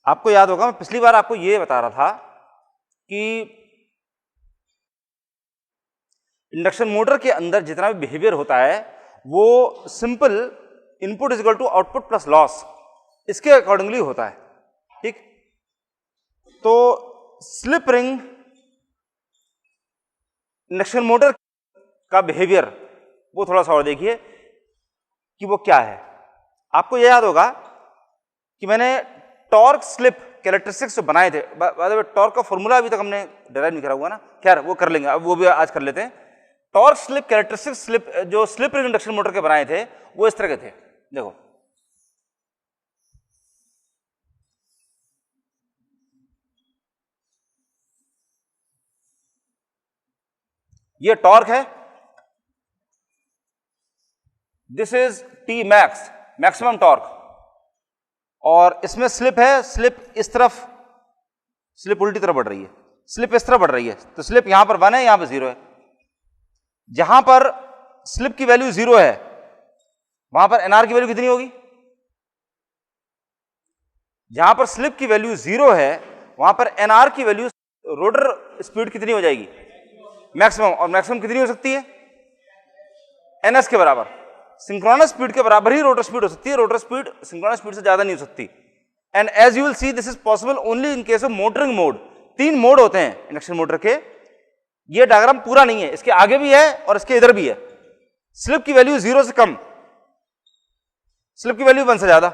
आपको याद होगा, मैं पिछली बार आपको ये बता रहा था कि इंडक्शन मोटर के अंदर जितना भी बिहेवियर होता है वो simple input is equal to output plus loss, इसके अकॉर्डिंगली होता है। ठीक, तो स्लिप रिंग इंडक्शन मोटर का बिहेवियर वो थोड़ा सा और देखिए कि वो क्या है। आपको यह याद होगा कि मैंने टॉर्क स्लिप कैरेक्टरिस्टिक्स जो बनाए थे, टॉर्क का फॉर्मूला अभी तक हमने डिराइव नहीं करा हुआ ना, खैर वो कर लेंगे, अब वो भी आज कर लेते हैं। टॉर्क स्लिप कैरेक्टरिस्टिक्स जो स्लिप रिंग इंडक्शन मोटर के बनाए थे वो इस तरह के थे। देखो, ये टॉर्क है, this is T max, maximum torque, और इसमें स्लिप है, स्लिप इस तरफ, स्लिप उल्टी तरफ बढ़ रही है, स्लिप इस तरफ बढ़ रही है, तो स्लिप यहां पर 1 है, यहां पर 0 है। जहां पर स्लिप की वैल्यू 0 है वहां पर एनआर की वैल्यू कितनी होगी? जहां पर स्लिप की वैल्यू 0 है वहां पर एनआर की वैल्यू, रोटर स्पीड कितनी हो जाएगी? मैक्सिमम, और मैक्सिमम कितनी हो सकती है? एनएस के बराबर। सिंक्रोनस स्पीड के बराबर ही रोटर स्पीड हो सकती है, रोटर स्पीड सिंक्रोनस स्पीड से ज्यादा नहीं हो सकती। And as you will see this is possible only in case of motoring mode. 3 mode होते हैं इंडक्शन मोटर के, ये डायग्राम पूरा नहीं है, इसके आगे भी है और इसके इधर भी है। स्लिप की वैल्यू 0 से कम, स्लिप की वैल्यू 1 से ज्यादा,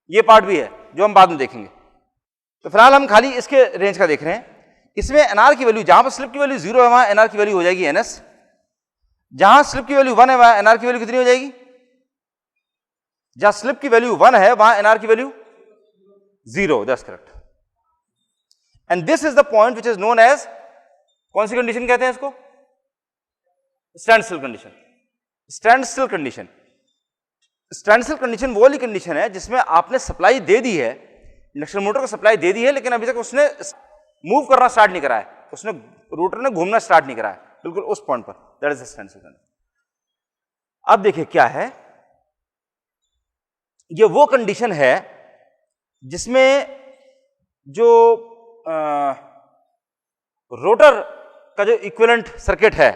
ये पार्ट भी है जो हम बाद में देखेंगे। तो फिलहाल हम खाली इसके रेंज का देख रहे हैं। इसमें एनआर की वैल्यू, जहां पर स्लिप की वैल्यू 0 है वहां एनआर की वैल्यू हो जाएगी एनएस, जहां स्लिप की वैल्यू 1 है वहां एनआर की वैल्यू कितनी हो जाएगी? जहां स्लिप की वैल्यू 1 है वहां एनआर की value 0, that's correct. And this is the point which is known as, कौन सी कंडीशन कहते हैं इसको? Stand still condition. Stand still condition, stand still condition वो वाली कंडीशन है जिसमें आपने सप्लाई दे दी है, इंडक्शन मोटर को सप्लाई दे दी है, लेकिन अभी तक उसने मूव करना स्टार्ट नहीं करा है, उसने रोटर ने घूमना स्टार्ट नहीं करा है, बिल्कुल उस पॉइंट पर, that is the stand still condition. अब देखिए क्या है, ये वो कंडीशन है जिसमें जो रोटर का जो इक्विवेलेंट सर्किट है,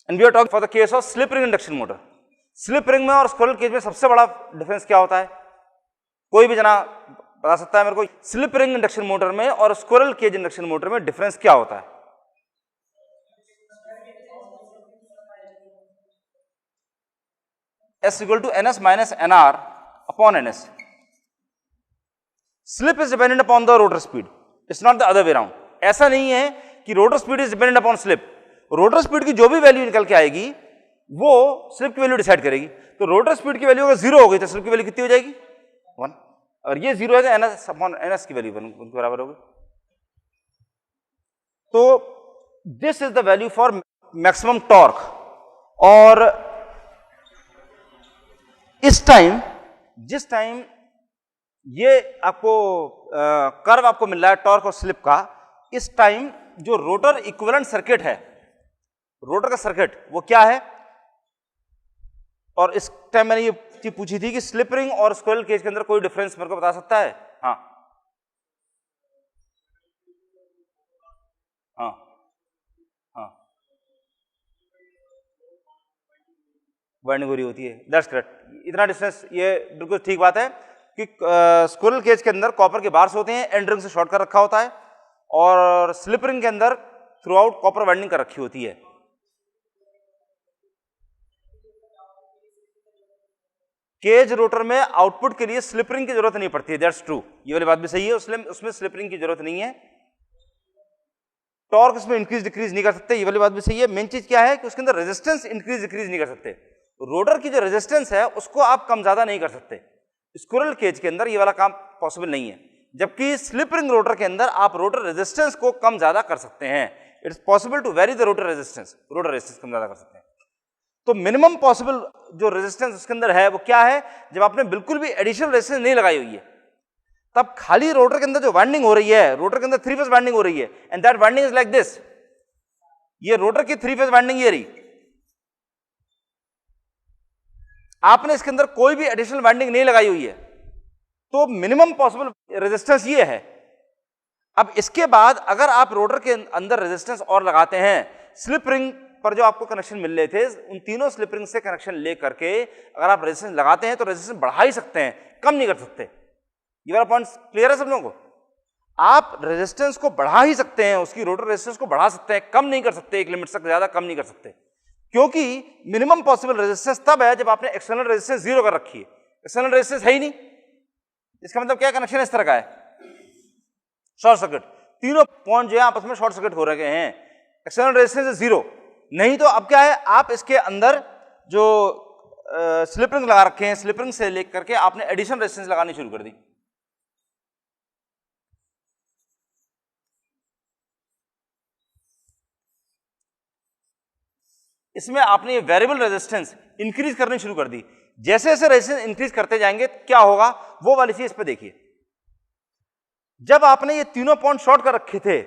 and we are talking for the case of slip ring induction motor. Slip ring में और स्क्विरल केज में सबसे बड़ा डिफरेंस क्या होता है? कोई भी जना बता सकता है मेरे को? स्लिप रिंग इंडक्शन मोटर में और स्क्विरल केज इंडक्शन मोटर में डिफरेंस क्या होता है? S equal to ns minus nr upon ns. Slip is dependent upon the rotor speed. It's not the other way around. ऐसा नहीं है कि rotor speed is dependent upon slip. Rotor speed की जो भी वैल्यू निकल के आएगी वो स्लिप की वैल्यू डिसाइड करेगी। तो रोटर स्पीड की वैल्यू अगर 0 हो गई तो स्लिप की वैल्यू कितनी हो जाएगी? 1। और ये 0 है तो ns अपॉन ns की वैल्यू 1 उनके बराबर होगी। तो this is the value for maximum torque. और इस टाइम, जिस टाइम ये आपको कर्व आपको मिल रहा है टॉर्क और स्लिप का, इस टाइम जो रोटर इक्विवेलेंट सर्किट है, रोटर का सर्किट वो क्या है? और इस टाइम मैंने ये चीज पूछी थी कि स्लिप रिंग और स्क्विरल केज के अंदर कोई डिफरेंस मेरे को बता सकता है? हाँ हाँ हाँ, वाइंडिंग हो रही होती है, दैट्स करेक्ट। इतना डिस्टेंस, ये बिल्कुल ठीक बात है कि स्क्विरल केज के अंदर कॉपर के बार्स होते हैं, एंड रिंग से शॉर्ट कर रखा होता है, और स्लिप रिंग के अंदर थ्रू आउट कॉपर वाइंडिंग कर रखी होती है। केज रोटर में आउटपुट के लिए स्लिप रिंग की जरूरत नहीं पड़ती है, दैट्स ट्रू, ये वाली बात भी सही है, उसमें स्लिप रिंग की जरूरत नहीं है। टॉर्क उसमें इंक्रीज डिक्रीज नहीं कर सकते, ये वाली बात भी सही है। मेन चीज क्या है कि उसके अंदर रेजिस्टेंस इंक्रीज डिक्रीज नहीं कर सकते। रोटर की जो रेजिस्टेंस है उसको आप कम ज्यादा नहीं कर सकते। स्क्विरल केज के अंदर ये वाला काम पॉसिबल नहीं है, जबकि स्लिप रिंग रोटर के अंदर आप रोटर रेजिस्टेंस को कम ज्यादा कर सकते हैं। It's possible to vary the rotor resistance, rotor resistance कम ज्यादा कर सकते हैं। तो मिनिमम पॉसिबल जो रेजिस्टेंस उसके अंदर है वो क्या है? जब आपने बिल्कुल भी एडिशनल रेजिस्टेंस नहीं लगाई हुई है, तब खाली रोटर के अंदर जो वाइंडिंग हो रही है, रोटर के अंदर 3 फेज वाइंडिंग हो रही है, and that winding is like this. ये रोटर की 3 फेज वाइंडिंग ये रही, आपने इसके अंदर कोई भी एडिशनल वाइंडिंग नहीं लगाई हुई है, तो मिनिमम पॉसिबल रेजिस्टेंस ये है। अब इसके बाद अगर आप रोटर के अंदर रेजिस्टेंस और लगाते हैं, स्लिप रिंग पर जो आपको कनेक्शन मिल रहे थे उन तीनों स्लिप रिंग से कनेक्शन ले करके अगर आप रेजिस्टेंस लगाते हैं तो रेजिस्टेंस बढ़ा ही सकते हैं, कम नहीं कर सकते। ये वाला पॉइंट क्लियर है सब लोगों को? आप रेजिस्टेंस को बढ़ा ही सकते हैं, उसकी रोटर रेजिस्टेंस को बढ़ा सकते हैं, कम नहीं कर सकते, एक लिमिट तक ज्यादा कम नहीं कर सकते, क्योंकि मिनिमम पॉसिबल रेजिस्टेंस तब है जब आपने एक्सटर्नल रेजिस्टेंस 0 कर रखी है। एक्सटर्नल रेजिस्टेंस है ही नहीं, इसका मतलब क्या कनेक्शन इस तरह का है, शॉर्ट सर्किट। तीनों पॉइंट जो है आपस में शॉर्ट सर्किट हो रहे हैं, एक्सटर्नल रेजिस्टेंस 0 नहीं। तो अब क्या है, आप इसके अंदर जो स्लिप रिंग लगा रखे हैं, स्लिप रिंग से लेकर के आपने एडिशनल रेजिस्टेंस लगानी शुरू कर दी। इसमें आपने ये वेरिएबल रेजिस्टेंस इंक्रीज करनी शुरू कर दी। जैसे जैसे रेजिस्टेंस इंक्रीज करते जाएंगे क्या होगा, वो वाली चीज इस पे देखिए। जब आपने ये तीनों पॉइंट शॉर्ट कर रखे थे,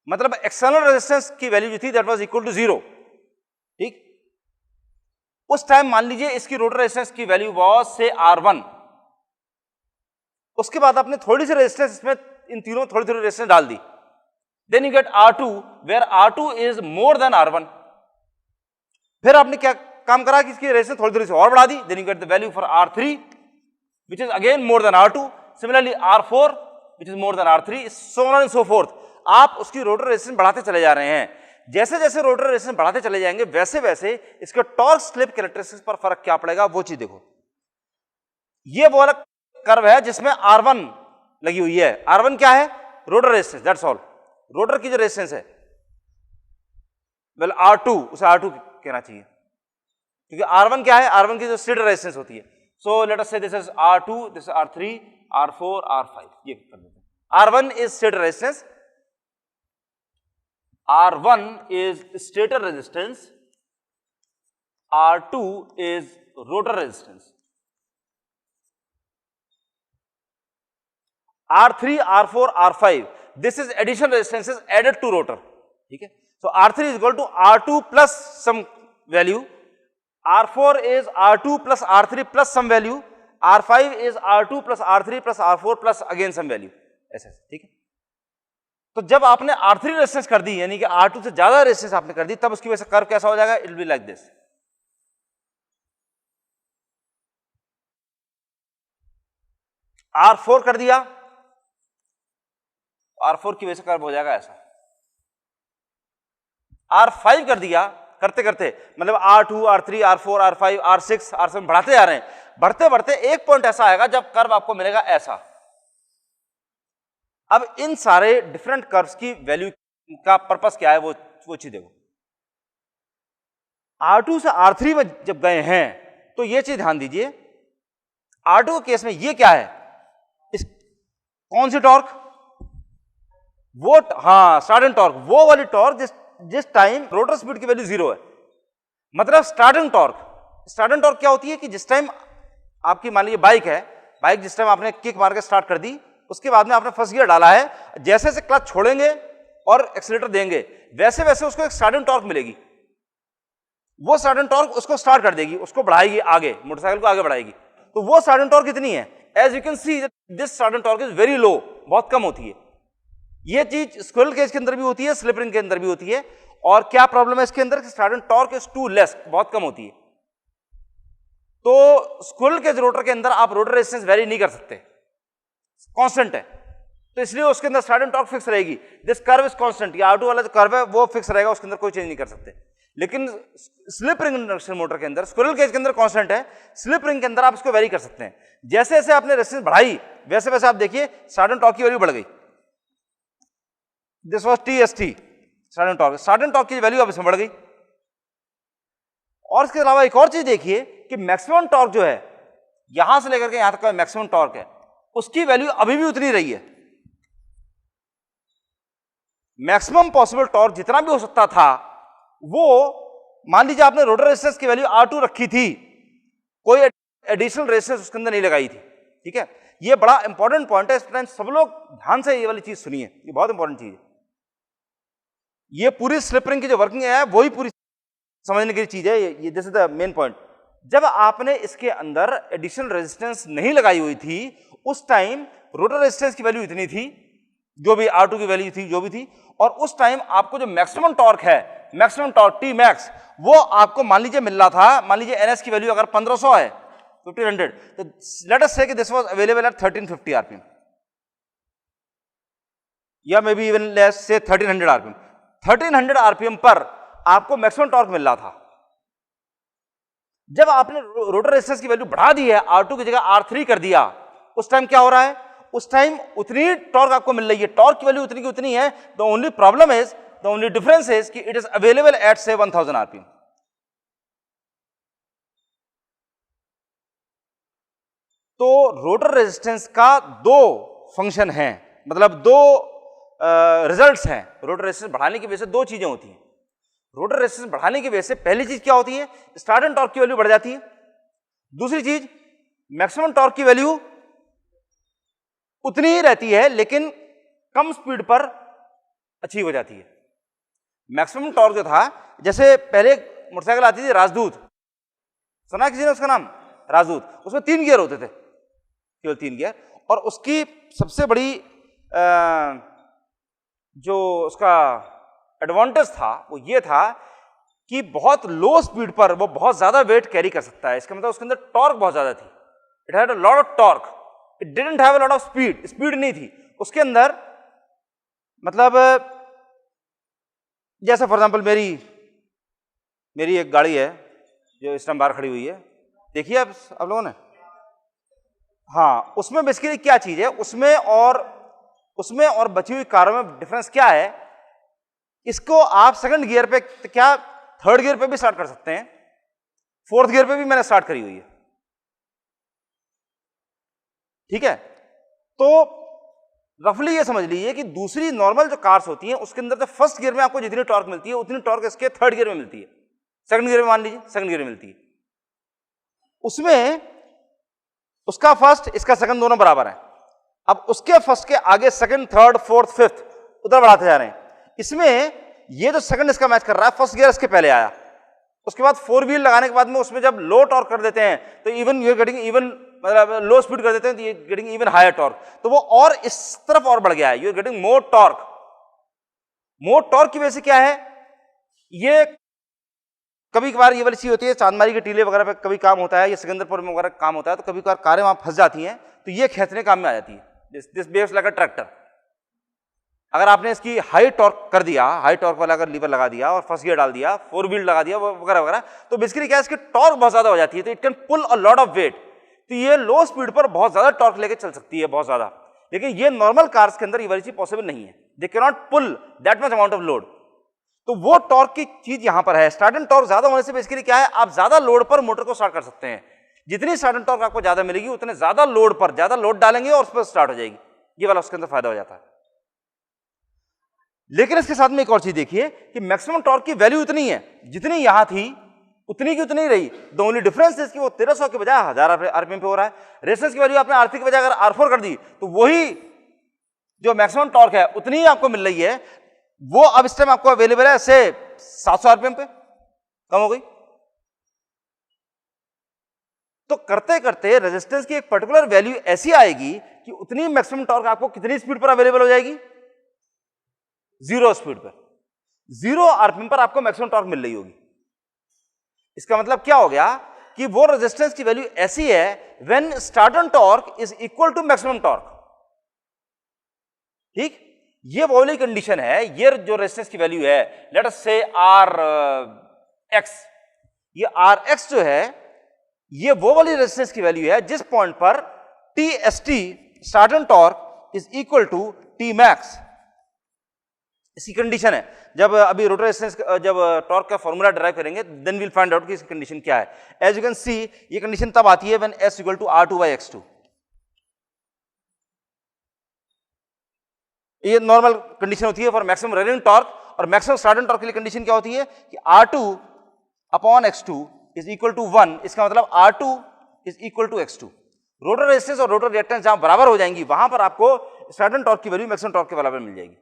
मतलब एक्सटर्नल रेजिस्टेंस की वैल्यू जो थी दैट वाज इक्वल टू 0, ठीक, उस टाइम मान लीजिए इसकी रोटर रेजिस्टेंस की वैल्यू वाज से R1। उसके बाद आपने थोड़ी सी रेजिस्टेंस इसमें इन तीनों थोड़ी थोड़ी रेजिस्टेंस डाल दी, then you get R2 where R2 is more than R1। फिर आपने क्या काम करा कि इसकी रेजिस्टेंस थोड़ी थोड़ी सी और बढ़ा दी, then you get the value for R3 which is again more than R2, similarly R4 which is more than R3, so on and so forth. आप उसकी रोटर रेजिस्टेंस बढ़ाते चले जा रहे हैं। जैसे जैसे रोटर रेजिस्टेंस बढ़ाते चले जाएंगे वैसे वैसे इसके टॉर्क स्लिप कैरेक्टरिस्टिक्स पर फर्क क्या पड़ेगा, वो चीज देखो। ये वो वाला कर्व है जिसमें R1 लगी हुई है। R1 क्या है, rotor resistance, that's all. Rotor की जो रेजिस्टेंस है, वेल R2, उसे R2 कहना चाहिए, क्योंकि R1 क्या है, R1 की जो स्टेटर रेजिस्टेंस होती है। सो लेट अस से this is R2, this is R3, R4, R5, ये कर देते हैं। R1 is stator resistance, R1 is stator resistance, R2 is rotor resistance, R3, R4, R5 this is additional resistances added to rotor, ठीक है। So R3 is equal to R2 plus some value, R4 is R2 plus R3 plus some value, R5 is R2 plus R3 plus R4 plus again some value, ऐसे, ठीक है। तो जब आपने R3 resistance कर दी, यानी कि R2 से ज्यादा रेजिस्टेंस आपने कर दी, तब उसकी वजह से कर्व कैसा हो जाएगा, it will be like this. R4 कर दिया, R4 की वजह से कर्व हो जाएगा ऐसा। R5 कर दिया, करते करते मतलब R2, R3, R4, R5, R6, R7 बढ़ाते जा रहे हैं, बढ़ते बढ़ते एक पॉइंट ऐसा आएगा जब कर्व आपको मिलेगा ऐसा। अब इन सारे डिफरेंट कर्व्स की वैल्यू का पर्पस क्या है, वो चीज देखो। R2 से R3 में जब गए हैं तो ये चीज ध्यान दीजिए, R2 के केस में ये क्या है, कौन सी टॉर्क, वो हाँ स्टार्टिंग टॉर्क, वो वाली टॉर्क जिस टाइम रोटर स्पीड की वैल्यू 0 है। मतलब स्टार्टिंग टॉर्क क्या होती है कि जिस टाइम आपकी मान लीजिए बाइक है, बाइक जिस टाइम आपने किक मार के स्टार्ट कर दी, उसके बाद में आपने फर्स्ट गियर डाला है, जैसे जैसे क्लच छोड़ेंगे और एक्सीलरेटर देंगे वैसे वैसे उसको एक स्टार्टिंग टॉर्क मिलेगी। वो स्टार्टिंग टॉर्क उसको स्टार्ट कर देगी, उसको बढ़ाएगी आगे, मोटरसाइकिल को आगे बढ़ाएगी। तो वो स्टार्टिंग टॉर्क कितनी है, as you can see this starting torque is very low, बहुत कम होती है। ये चीज स्क्विरल केज के अंदर भी होती है, स्लिप रिंग के अंदर भी होती है। और क्या प्रॉब्लम है इसके अंदर, starting torque is too less, बहुत कम होती है। तो स्क्विरल केज रोटर के अंदर आप रोटर रेजिस्टेंस वेरी नहीं कर सकते, कांस्टेंट है, तो इसलिए उसके अंदर स्टार्टिंग टॉर्क फिक्स रहेगी। दिस कर्व इज कांस्टेंट, ये R2 वाला जो कर्व है वो फिक्स रहेगा, उसके अंदर कोई चेंज नहीं कर सकते। लेकिन स्लिप रिंग इंडक्शन मोटर के अंदर, स्क्विरल केज के अंदर कांस्टेंट है, स्लिप रिंग के अंदर आप इसको वेरी कर सकते हैं। जैसे जैसे आपने रेजिस्टेंस बढ़ाई वैसे वैसे आप देखिए स्टार्टिंग टॉर्क की वैल्यू बढ़ गई। This was TST starting torque की वैल्यू अब इसमें बढ़ गई। और इसके अलावा एक और चीज देखिए कि मैक्सिमम टॉर्क जो है, यहां से लेकर के यहां तक का मैक्सिमम टॉर्क है, उसकी वैल्यू अभी भी उतनी रही है। मैक्सिमम पॉसिबल टॉर्क जितना भी हो सकता था वो, मान लीजिए आपने रोटर रेजिस्टेंस की वैल्यू R2 रखी थी, कोई एडिशनल रेजिस्टेंस उसके अंदर नहीं लगाई थी, ठीक है। ये बड़ा इंपॉर्टेंट पॉइंट है, इस टाइम सब लोग ध्यान से ये वाली चीज सुनिए, ये बहुत इंपॉर्टेंट चीज है। ये पूरी स्लिप रिंग की जो वर्किंग है वही पूरी समझने की चीज है, ये this is the main point. जब आपने इसके अंदर एडिशनल रेजिस्टेंस नहीं लगाई हुई थी उस टाइम रोटर रेजिस्टेंस की वैल्यू इतनी थी, जो भी R2 की वैल्यू थी, जो भी थी, और उस टाइम आपको जो मैक्सिमम टॉर्क है, मैक्सिमम टॉर्क T मैक्स, वो आपको मान लीजिए मिल रहा था, मान लीजिए NS की वैल्यू अगर 1500 है, 1500, तो लेट अस से कि this was available at 1350 RPM या मे बी इवन लेस से 1300 आरपीएम। 1300 आरपीएम पर आपको मैक्सिमम टॉर्क मिल रहा था। जब आपने रोटर रेजिस्टेंस की वैल्यू बढ़ा दी है, R2 की जगह R3 कर दिया, उस टाइम क्या हो रहा है? उस टाइम उतनी टॉर्क आपको मिल रही है, टॉर्क की वैल्यू उतनी की उतनी है। The only problem is, the only difference is कि इट इज अवेलेबल एट से 1000 आरपीएम। तो रोटर रेजिस्टेंस का दो फंक्शन है, मतलब दो रिजल्ट्स हैं। रोटर रेजिस्टेंस बढ़ाने की वजह से दो चीजें होती हैं। रोटर रेजिस्टेंस बढ़ाने की वजह से पहली चीज क्या होती है? स्टार्टिंग टॉर्क की वैल्यू बढ़ जाती है। दूसरी चीज, मैक्सिमम टॉर्क की वैल्यू उतनी ही रहती है लेकिन कम स्पीड पर अचीव हो जाती है। मैक्सिमम टॉर्क जो था, जैसे पहले मोटरसाइकिल आती थी राजदूत, सुना किसी ने उसका नाम? राजदूत। उसमें 3 गियर होते थे, केवल 3 गियर, और उसकी सबसे बड़ी जो उसका एडवांटेज था वो ये था कि बहुत लो स्पीड पर वो बहुत ज्यादा वेट कैरी कर सकता है। इसका मतलब उसके अंदर टॉर्क बहुत ज्यादा थी। It had a lot of torque, it didn't have a lot of speed, speed नहीं थी उसके अंदर। मतलब जैसा फॉर एग्जांपल मेरी एक गाड़ी है जो इस टाइम बाहर खड़ी हुई है, देखिए आप लोगों ने, हाँ, उसमें बेसिकली क्या चीज है, उसमें और बची हुई कारों में डिफरेंस क्या है? इसको आप सेकंड गियर पे, क्या थर्ड गियर पे भी स्टार्ट कर सकते हैं, फोर्थ गियर पे भी मैंने स्टार्ट करी हुई है, ठीक है। तो रफली ये समझ लीजिए कि दूसरी नॉर्मल जो कार्स होती हैं उसके अंदर तो फर्स्ट गियर में आपको जितनी टॉर्क मिलती है उतनी टॉर्क इसके थर्ड गियर में मिलती है, सेकंड गियर में मान लीजिए सेकंड गियर में मिलती है। उसमें उसका फर्स्ट, इसका सेकंड दोनों बराबर है। अब उसके फर्स्ट के आगे सेकंड, थर्ड, फोर्थ, फिफ्थ उधर बढ़ाते जा रहे हैं। इसमें ये जो सेकंड इसका मैच कर रहा है, फर्स्ट गियर इसके पहले आया, उसके बाद 4 व्हील लगाने के बाद में उसमें जब लो टॉर्क कर देते हैं तो even you are getting even, मतलब लो स्पीड कर देते हैं तो ये गेटिंग इवन हायर टॉर्क, तो वो और इस तरफ और बढ़ गया है, you are getting more torque. More torque की वजह से क्या है, ये कभी कभार ये वाली चीज होती है, चांदमारी के टीले वगैरह पे कभी काम होता है, या सिकंदरपुर में वगैरह काम होता है, तो कभी कभार कारें वहां फंस जाती हैं तो ये खींचने काम में आ जाती है। This behaves like a tractor. अगर आपने इसकी हाई टॉर्क कर दिया, हाई टॉर्क वाला अगर लीवर लगा दिया और फर्स्ट गियर डाल दिया, 4 व्हील लगा दिया वगैरह वगैरह, तो बेसिकली क्या है, इसकी टॉर्क बहुत ज्यादा हो जाती है, तो it can pull a lot of weight. तो ये लो स्पीड पर बहुत ज्यादा टॉर्क लेके चल सकती है, बहुत ज्यादा। लेकिन ये नॉर्मल कार्स के अंदर ये वाली चीज पॉसिबल नहीं है, they can not pull that much amount of load. तो वो टॉर्क की चीज यहां पर है। स्टार्टिंग टॉर्क ज्यादा होने से बेसिकली क्या है, आप ज्यादा लोड पर मोटर को स्टार्ट कर सकते हैं। जितनी स्टार्टिंग टॉर्क आपको ज्यादा मिलेगी उतने ज्यादा लोड पर ज्यादा लोड डालेंगे और उस पर स्टार्ट हो जाएगी, ये वाला उसके अंदर फायदा हो जाता है। लेकिन इसके साथ में एक और चीज देखिए कि मैक्सिमम टॉर्क की वैल्यू उतनी है जितनी यहां थी, उतनी की उतनी रही। द ओनली डिफरेंस इज कि वो 1300 के बजाय 1000 आरपीएम पे हो रहा है। रेजिस्टेंस की वैल्यू आपने R3 की बजाय अगर R4 कर दी तो वही जो मैक्सिमम टॉर्क है उतनी ही आपको मिल रही है। वो अब इस टाइम आपको अवेलेबल है से 700 आरपीएम पे, कम हो गई। तो करते करते रेजिस्टेंस की एक पर्टिकुलर वैल्यू ऐसी आएगी कि उतनी मैक्सिमम टॉर्क आपको कितनी स्पीड पर अवेलेबल हो जाएगी, 0 स्पीड पर, 0 आरपीएम पर आपको मैक्सिमम टॉर्क मिल रही होगी। इसका मतलब क्या हो गया कि वो रेजिस्टेंस की वैल्यू ऐसी है when starting torque is equal to maximum torque. ठीक, ये वो वाली कंडीशन है। ये जो रेजिस्टेंस की वैल्यू है, लेट अस से Rx, ये Rx जो है ये वो वाली रेजिस्टेंस की वैल्यू है जिस पॉइंट पर TST starting torque is equal to Tmax। इसकी कंडीशन है। जब अभी रोटर रेजिस्टेंस, जब टॉर्क का फॉर्मूला डिराइव करेंगे देन विल फाइंड आउट कि इसकी कंडीशन क्या है। एज यू कैन सी ये कंडीशन तब आती है when S equal to R2/X2। ये नॉर्मल कंडीशन होती है फॉर मैक्सिमम रनिंग टॉर्क। और मैक्सिमम स्टार्टिंग टॉर्क के लिए कंडीशन क्या होती है कि R2/X2 इज इक्वल टू 1। इसका मतलब R2 is equal to X2। Rotor resistance और रोटर रिएक्टेंस जहां बराबर हो जाएंगी वहां पर आपको स्टार्टिंग टॉर्क की वैल्यू मैक्सिमम टॉर्क के बराबर मिल जाएगी।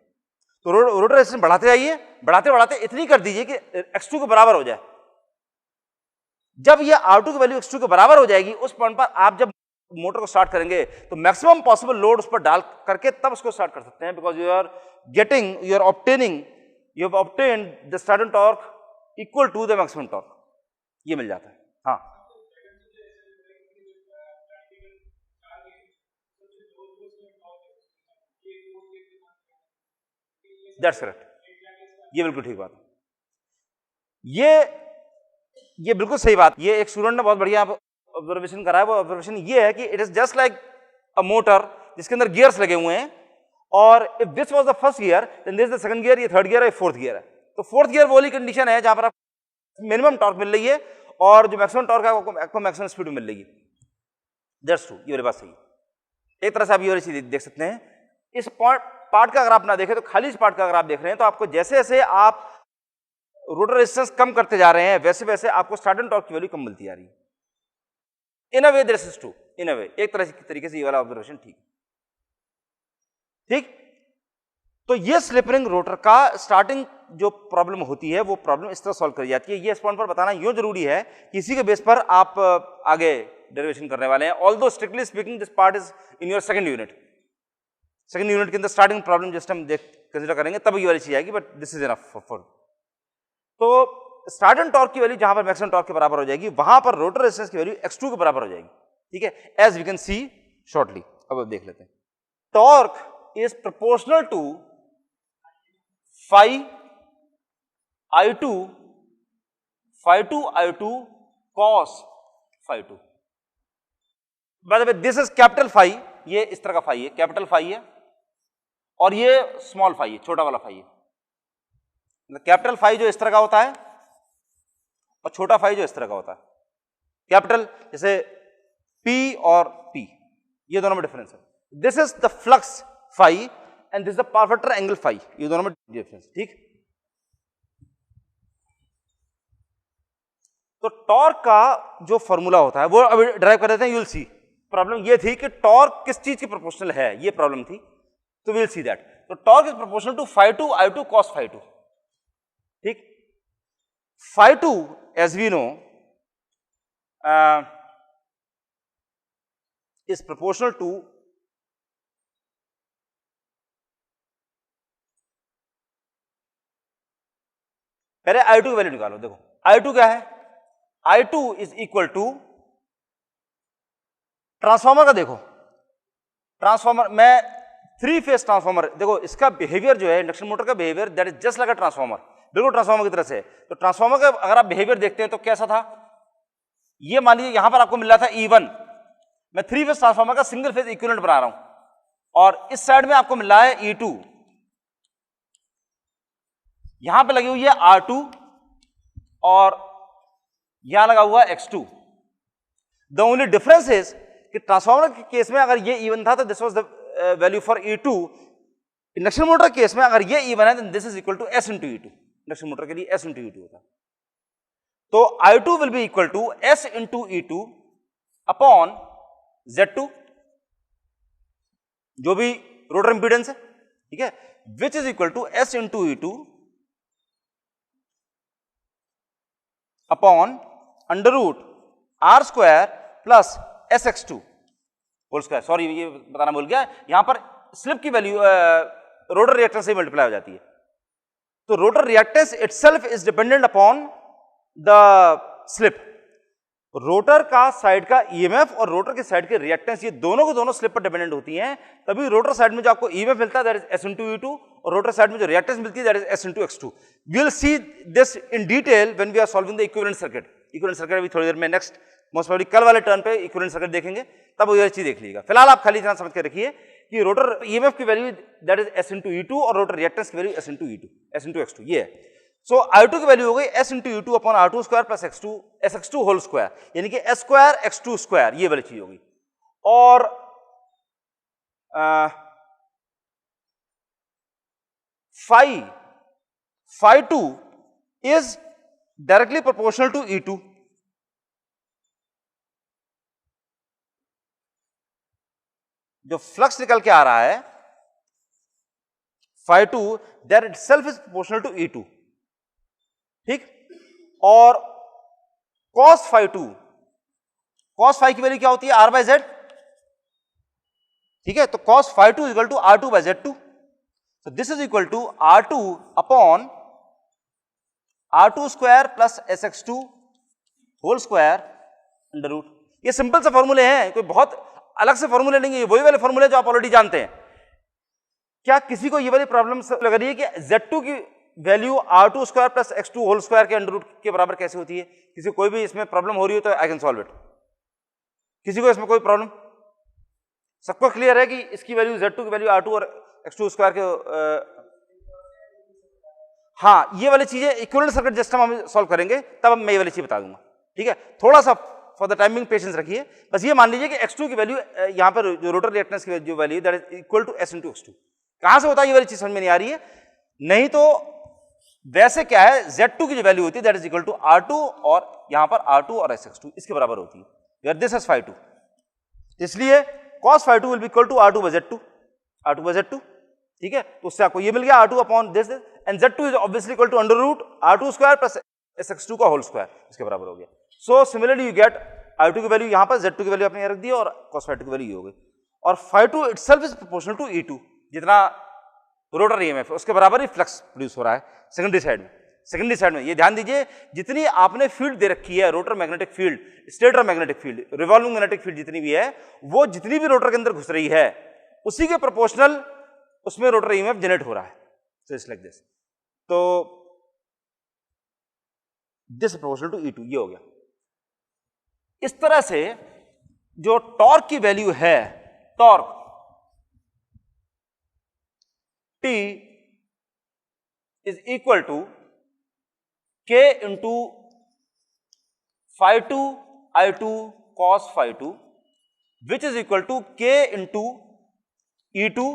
तो रोटर रेजिस्टेंस बढ़ाते जाइए, बढ़ाते बढ़ाते इतनी कर दीजिए कि X2 के बराबर हो जाए। जब ये R2 की वैल्यू X2 के बराबर हो जाएगी, उस पॉइंट पर आप जब मोटर को स्टार्ट करेंगे तो मैक्सिमम पॉसिबल लोड उस पर डाल करके तब उसको स्टार्ट कर सकते हैं, because you are obtained the starting torque equal to the maximum torque, ये मिल जाता है। हाँ, दैट्स करेक्ट, ये बिल्कुल ठीक बात है, ये बिल्कुल सही बात। ये एक स्टूडेंट ने बहुत बढ़िया ऑब्जर्वेशन करा है। वो ऑब्जर्वेशन ये है कि it is just like a motor जिसके अंदर गियर्स लगे हुए हैं, और if this was the first gear then this is the second gear, ये थर्ड गियर है, फोर्थ गियर है। तो फोर्थ गियर वो वाली कंडीशन है जहां पर आप मिनिमम टॉर्क मिल रही है और जो मैक्सिमम टॉर्क है आपको मैक्सिमम स्पीड मिल रही है। दैट्स ट्रू, ये वाली बात सही है। एक तरह से आप ये वाली चीज देख सकते हैं। इस पार्ट का अगर आप ना देखें तो खाली इस पार्ट का अगर आप देख रहे हैं तो आपको जैसे जैसे आप रोटर रेजिस्टेंस कम करते जा रहे हैं वैसे वैसे आपको स्टार्टिंग टॉर्क की वैल्यू कम मिलती जा रही है। इन अ वे दिस इज ट्रू, इन अ वे, एक तरह से तरीके से ये वाला ऑब्जर्वेशन ठीक। तो ये स्लिप रिंग रोटर का स्टार्टिंग जो प्रॉब्लम होती है वो प्रॉब्लम इस तरह सॉल्व कर जाती है। ये इस पॉइंट पर बताना यूं जरूरी है कि इसी के बेस पर आप आगे डेरिवेशन करने वाले हैं। Although strictly speaking this part is in your second unit. Second unit के अंदर स्टार्टिंग प्रॉब्लम जिस टाइम कंसीडर करेंगे तब ये वाली चीज आएगी, but this is enough for. तो स्टार्टिंग टॉर्क की वैल्यू जहां पर मैक्सिमम टॉर्क के बराबर हो जाएगी वहां पर रोटर रेजिस्टेंस की वैल्यू x2 के बराबर हो जाएगी। ठीक है, as we can see shortly. अब देख लेते हैं। Torque is proportional to phi i2 cos phi 2। By the way this is capital phi, ये इस तरह का phi है, कैपिटल phi है, और ये स्मॉल phi है, छोटा वाला phi है। कैपिटल phi जो इस तरह का होता है और छोटा phi जो इस तरह का होता है। कैपिटल जैसे P और P, ये दोनों में डिफरेंस है। This is the flux phi and this the power factor angle phi, ये दोनों में डिफरेंस। ठीक, तो टॉर्क का जो फॉर्मूला होता है वो अभी ड्राइव कर देते हैं। यूल सी, प्रॉब्लम ये थी कि टॉर्क किस चीज की प्रोपोर्शनल है, ये प्रॉब्लम थी, तो विल सी दैट। तो torque is proportional to phi 2 i2 cos phi 2। ठीक, phi 2 as we know is proportional to पहले i2 की वैल्यू निकालो। देखो i2 क्या है, i2 is equal to transformer का। देखो ट्रांसफॉर्मर में 3 फेज ट्रांसफॉर्मर, देखो इसका बिहेवियर जो है इंडक्शन मोटर का behaviour that is just like a transformer, बिल्कुल ट्रांसफॉर्मर की तरह से। तो ट्रांसफॉर्मर का अगर आप बिहेवियर देखते हैं तो कैसा था, ये मान लीजिए यहां पर आपको मिल रहा था E1, मैं 3 फेज ट्रांसफॉर्मर का सिंगल फेज इक्विवेलेंट बना रहा हूं, और इस साइड में आपको मिल रहा है E2, यहां पे लगी हुई है R2 और यहां लगा हुआ है X2। The only difference is कि ट्रांसफॉर्मर के केस में अगर ये E1 था तो this was the value for E2। Induction motor के केस में अगर ये E1 है तो this is equal to S into E2। Induction motor के लिए S इंटू E2 होता है। तो I2 will be equal to S into E2 upon Z2, जो भी रोटर इंपीडेंस है। ठीक है, which is equal to S into E2 upon under root R square plus SX2 whole square. Sorry, ये बताना भूल गया, यहां पर स्लिप की वैल्यू रोटर रिएक्टेंस से मल्टीप्लाई हो जाती है। तो rotor reactance itself is dependent upon the slip. Rotor का साइड का ईएमएफ और रोटर के साइड के रिएक्टेंस, ये दोनों को दोनों स्लिप पर डिपेंडेंट होती हैं। तभी रोटर साइड में जो आपको ईएमएफ मिलता है that is S into E2, और रोटर साइड में जो रिएक्टेंस मिलती है that is S into X2। We will see this in detail when we are solving the equivalent circuit. Equivalent circuit अभी थोड़ी देर में नेक्स्ट मोस्ट प्रोबेबली कल वाले टर्न पे इक्विवेलेंट सर्किट देखेंगे, तब वो ये चीज देख लीजिएगा। फिलहाल आप खाली इतना समझ के रखिए कि रोटर ईएमएफ की value that is S into E2 और रोटर रिएक्टेंस की value S into E2, S into X2 ये है। सो I2 की वैल्यू हो गई S into E2 upon R2 square plus SX2 whole square, यानी कि S स्क्वायर X2 स्क्वायर, ये वाली चीज होगी। और phi 2 is directly proportional to E2। जो फ्लक्स निकल के आ रहा है phi 2 that itself is proportional to E2। ठीक, और cos phi 2, cos phi की वैल्यू क्या होती है? r by z, ठीक है। तो cos phi 2 equal to r2 by z2, so this is equal to r2 upon r2 square plus sx2 whole square under root. ये सिंपल से फॉर्मूले हैं, कोई बहुत अलग से फॉर्मूले नहीं है, ये वही वाले फॉर्मूले जो आप ऑलरेडी जानते हैं। क्या किसी को ये वाली प्रॉब्लम लग रही है कि z2 की value r2 square plus x2 whole square के अंडर रूट के बराबर कैसे होती है? किसी कोई भी इसमें प्रॉब्लम हो रही हो तो आई कैन सॉल्व इट। किसी को इसमें कोई प्रॉब्लम? सबको क्लियर है कि इसकी वैल्यू z2 की वैल्यू r2 और x2 स्क्वायर के हाँ, ये वाली चीजें इक्विवेलेंट सर्किट जिस टाइम हम सॉल्व करेंगे तब मैं ये वाली चीज बता दूंगा, ठीक है। थोड़ा सा फॉर द टाइमिंग पेशेंस रखिए। बस ये मान लीजिए कि x2 की वैल्यू यहाँ पर जो रोटर रिएक्टेंस की जो value that is equal to s into x2। कहां से होता है ये वाली चीज समझ में नहीं आ रही है? नहीं तो वैसे क्या है, z2 की जो वैल्यू होती है that is equal to r2 और यहां पर r2 और sx2 इसके बराबर होती है, वेयर दिस इज phi 2। इसलिए cos phi 2 will be equal to r2 by z2, r2 by z2, ठीक है। तो उससे आपको ये मिल गया r2 upon this and z2 is obviously equal to under root r2 square plus sx2 का होल स्क्वायर, इसके बराबर हो गया। So similarly you get r2 की वैल्यू यहां पर, z2 की वैल्यू आपने रख दी और cos phi 2 की वैल्यू ये हो गई। और phi 2 itself is proportional to E2, जितना रोटर ईएमएफ उसके बराबर ही फ्लक्स प्रोड्यूस हो रहा है सेकेंडरी साइड में। सेकेंडरी साइड में ये ध्यान दीजिए, जितनी आपने फील्ड दे रखी है, rotor magnetic field, stator magnetic field, revolving magnetic field जितनी भी है, वो जितनी भी रोटर के अंदर घुस रही है उसी के प्रोपोर्शनल उसमें रोटर ईएमएफ जनरेट हो रहा है। So it's like this. तो दिस प्रोपोर्शनल टू E2, ये हो गया। इस तरह से जो टॉर्क की वैल्यू है, torque T is equal to K into phi 2 I2 cos phi 2, which is equal to K into E2.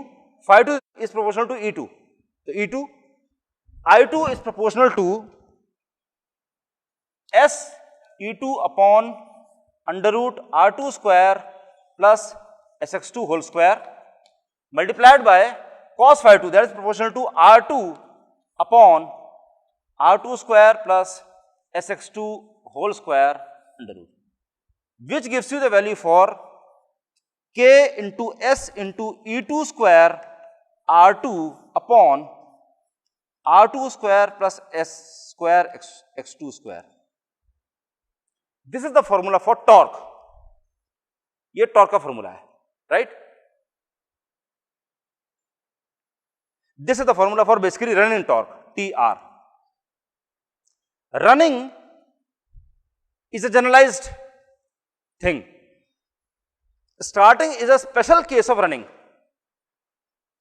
Phi 2 is proportional to E2. So E2, I2 is proportional to S E2 upon under root R2 square plus SX2 whole square multiplied by cos phi 2, that is proportional to R2 upon R2 square plus SX2 whole square under root, which gives you the value for K into S into E2 square R2 upon R2 square plus S square X2 square. This is the formula for torque. ये torque का formula है, right? This is the formula for basically running torque, TR. Running is a generalized thing. Starting is a special case of running.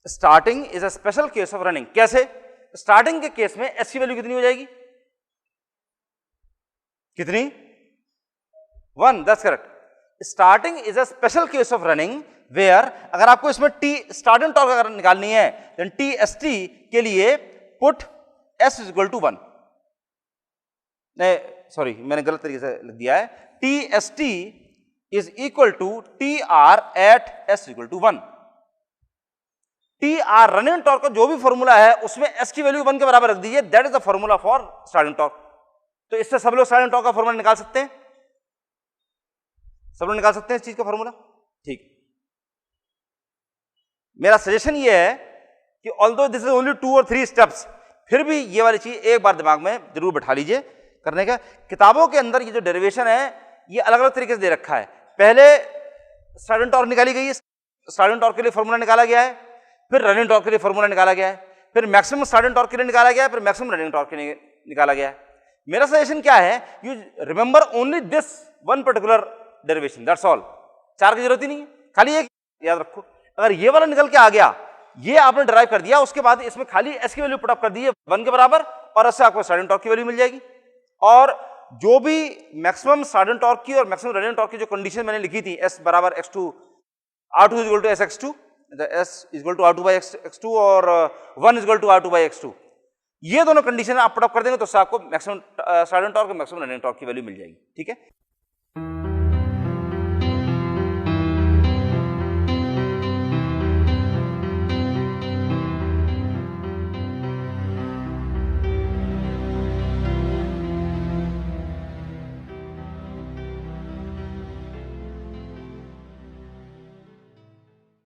Starting is a special case of running. कैसे? Starting के case में S की value कितनी हो जाएगी? कितनी? 1, that's correct. Starting is a special case of running where अगर आपको इसमें T स्टार्टिंग टॉर्क अगर निकालनी है then TST के लिए put S is equal to 1. नहीं, सॉरी मैंने गलत तरीके से लिख दिया है। TST is equal to TR at S equal to 1. TR running torque का जो भी फॉर्मूला है उसमें S की वैल्यू 1 के बराबर रख दीजिए, that is the formula for starting torque. तो इससे सब लोग स्टार्टिंग टॉर्क का फॉर्मूला निकाल सकते हैं, सब लोग निकाल सकते हैं इस चीज का फॉर्मूला, ठीक। मेरा सजेशन ये है कि ऑल्दो दिस इज ओनली 2 और 3 स्टेप्स, फिर भी ये वाली चीज एक बार दिमाग में जरूर बैठा लीजिए करने का। किताबों के अंदर ये जो डेरिवेशन है ये अलग अलग तरीके से दे रखा है। पहले स्टार्टिंग टॉर्क निकाली गई है, स्टार्टिंग टॉर्क के लिए फॉर्मूला निकाला गया है, फिर रनिंग टॉर्क के लिए फॉर्मूला निकाला गया है, फिर मैक्सिमम स्टार्टिंग टॉर्क के लिए निकाला गया है, फिर मैक्सिमम रनिंग टॉर्क के लिए निकाला गया है। मेरा सजेशन क्या है, you remember only this one particular derivation, that's all. 4 की जरूरत ही नहीं है, खाली एक याद रखो। अगर ये वाला निकल के आ गया, ये आपने ड्राइव कर दिया, उसके बाद इसमें खाली एस की वैल्यू पुटअप कर दी है 1 के बराबर, और इससे आपको स्टार्टिंग टॉर्क की वैल्यू मिल जाएगी। और जो भी मैक्सिमम स्टार्टिंग टॉर्क की और मैक्सिमम रनिंग टॉर्क की जो कंडीशन मैंने लिखी थी, एस बराबर x2, r2 is equal to sx2, s is equal to r2 by x2 और 1 is equal to r2 by x2, ये दोनों कंडीशन आप पुटअप कर देंगे तो उससे आपको मैक्सिमम स्टार्टिंग टॉर्क और मैक्सिमम रनिंग टॉर्क की वैल्यू मिल जाएगी, ठीक है।